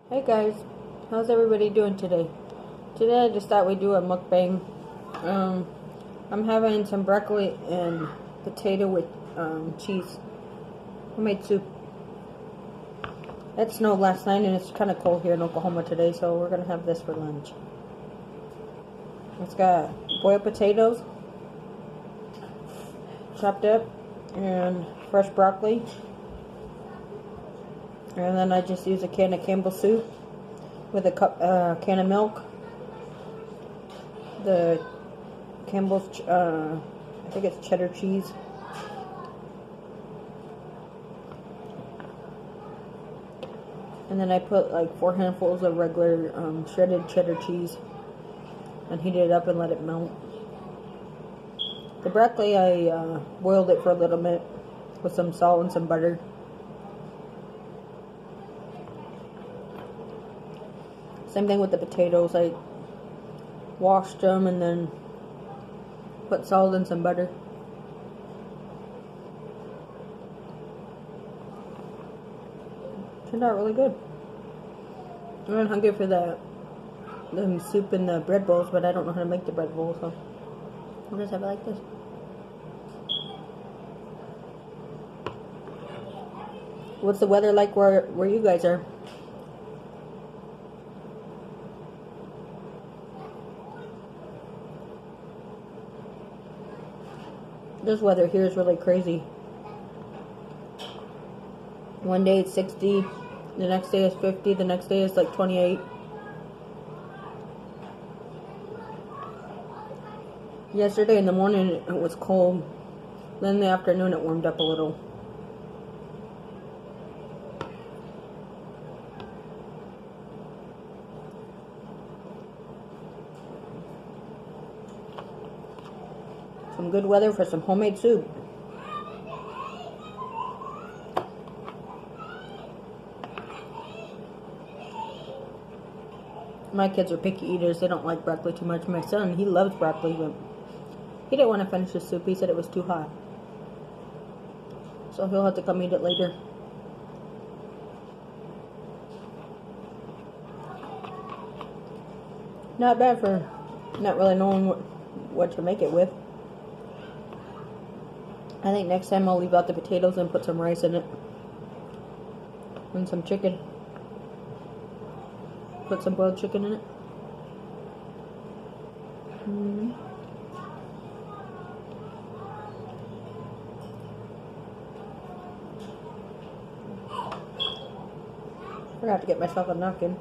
Hey guys, how's everybody doing today? Today I just thought we'd do a mukbang. I'm having some broccoli and potato with cheese. Homemade soup. It snowed last night and it's kind of cold here in Oklahoma today, so we're going to have this for lunch. It's got boiled potatoes, chopped up, and fresh broccoli. And then I just use a can of Campbell's soup with a can of milk. The Campbell's, I think it's cheddar cheese. And then I put like 4 handfuls of regular shredded cheddar cheese and heated it up and let it melt. The broccoli, I boiled it for a little bit with some salt and some butter. Same thing with the potatoes. I washed them and then put salt and some butter. Turned out really good. I'm hungry for the soup and the bread bowls, but I don't know how to make the bread bowl, so I'll just have it like this. What's the weather like where you guys are? This weather here is really crazy. One day it's 60, the next day is 50, the next day is like 28. Yesterday in the morning it was cold, then in the afternoon it warmed up a little. Some good weather for some homemade soup. My kids are picky eaters. They don't like broccoli too much. My son, he loves broccoli, but he didn't want to finish the soup. He said it was too hot. So he'll have to come eat it later. Not bad for not really knowing what to make it with. I think next time I'll leave out the potatoes and put some rice in it. And some chicken. Put some boiled chicken in it. Forgot to get myself a napkin.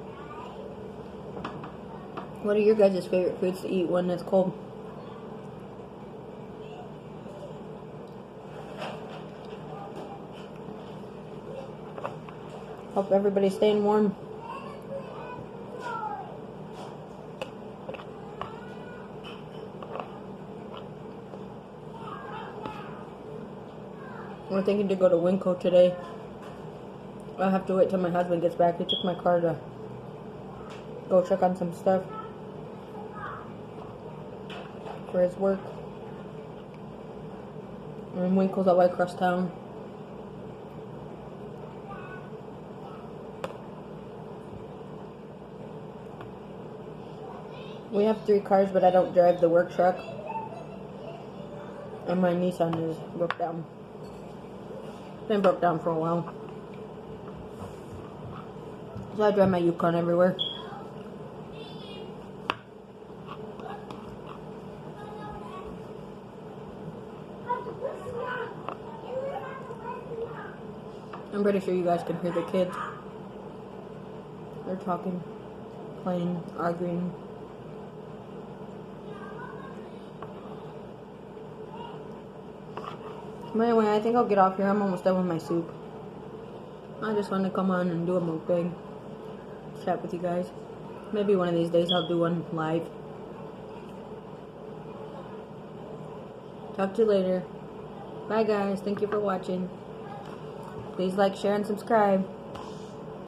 What are your guys' favorite foods to eat when it's cold? Hope everybody's staying warm. We're thinking to go to Winco today. I'll have to wait till my husband gets back. He took my car to go check on some stuff for his work. And Winco's all the way across town. We have 3 cars, but I don't drive the work truck. And my Nissan is broke down. Been broke down for a while. So I drive my Yukon everywhere. I'm pretty sure you guys can hear the kids. They're talking, playing, arguing. But anyway, I think I'll get off here. I'm almost done with my soup. I just wanted to come on and do a mukbang. Chat with you guys. Maybe one of these days I'll do one live. Talk to you later. Bye guys. Thank you for watching. Please like, share, and subscribe.